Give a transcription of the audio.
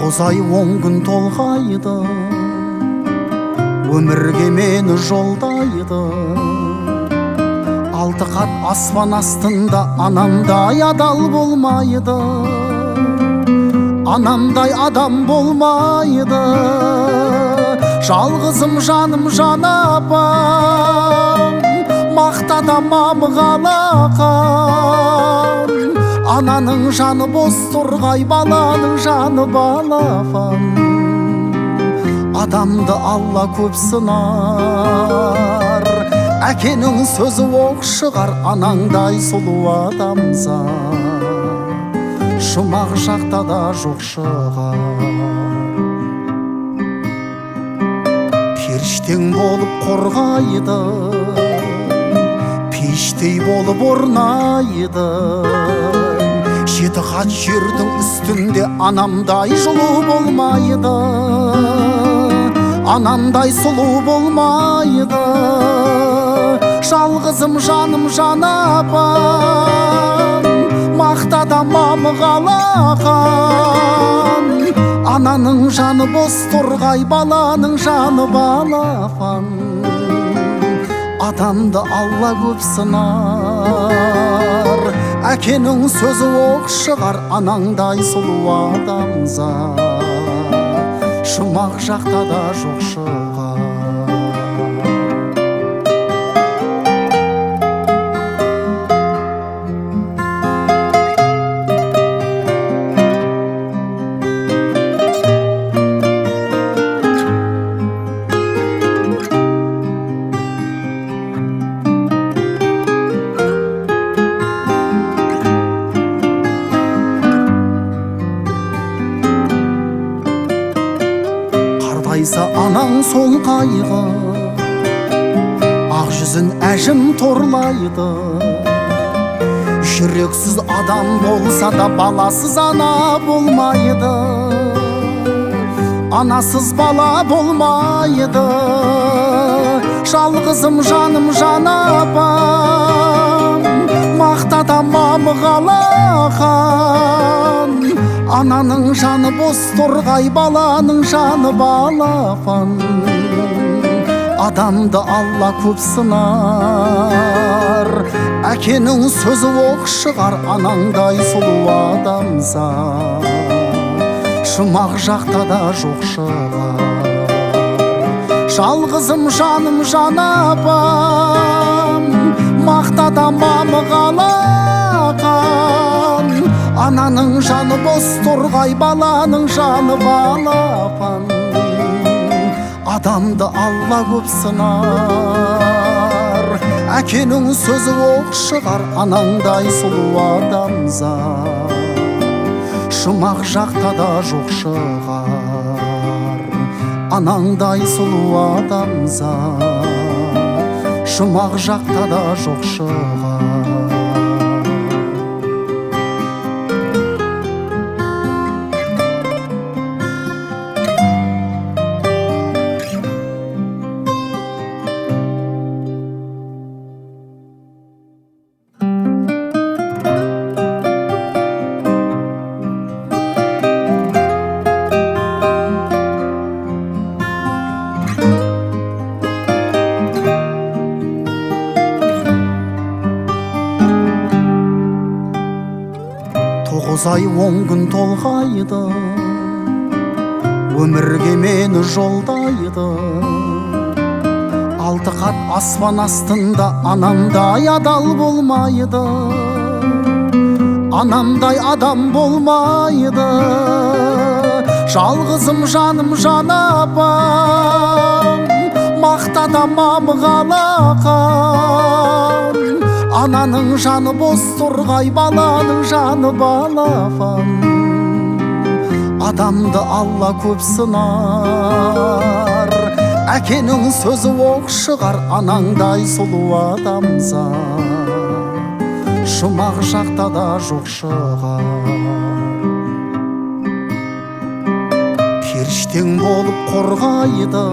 9 ай 10 күн толғайды, өмірге мені жолдайды. 6 қат аспан астында анамдай адал болмайды, анамдай адам болмайды. Жалғызым жаным жан апам, мақтадамам қалақам. Ананың жаны бос тұрғай, баланың жаны балапан. Адамды Алла көп сынар, әкенің сөзі оқ шығар. Анаңдай сұлу адамзат жұмақ жақта да жоқ шығар. Періштең болып қорғайды, пештей болып орнайды. 7 қат жердің үстінде анамдай жылу болмайды, анамдай сұлу болмайды. Жалғызым жаным жан апам, мақтадамам қалақам. Ананың жаны бос тұрғай, баланың жаны балапан. Адамды Алла көп сынар, әкенің сөзі оқ шығар. Анаңдай сұлу адамзат жұмақ жақта да жоқ шығар. Анаң сол қайғы, ақ жүзін әжім торлайды. Жүрексіз адам болса да баласыз ана болмайды, анасыз бала болмайды. Жалғызым жаным жан апам, мақтадамам қалақам. Ананың жаны бос тұрғай, баланың жаны балапан. Адамды Алла көп сынар, әкенің сөзі оқ шығар. Анаңдай сұлу адамзат жұмақ жақта да жоқ шығар. Жалғызым жаным жан апам, мақтадамам қалақам. Ананың жаны бос тұрғай, баланың жаны балапан. Адамды Алла көп сынар, әкенің сөзі оқ шығар. Анаңдай сұлу адамзат жұмақ жақта да жоқ шығар. Анаңдай сұлу адамзат жұмақ жақта да жоқ шығар. Ай 10 күн толғайды, өмірге мені жолдайды. 6 қат аспан астында анамдай адал болмайды, анамдай адам болмайды. Жалғызым жаным жан апам, мақтадамам қалақам. Ананың жаны бос тұрғай, баланың жаны балапан. Адамды Алла көп сынар, әкенің сөзі оқ шығар. Анаңдай сұлу адамзат жұмақ жақта да жоқ шығар. Періштең болып қорғайды,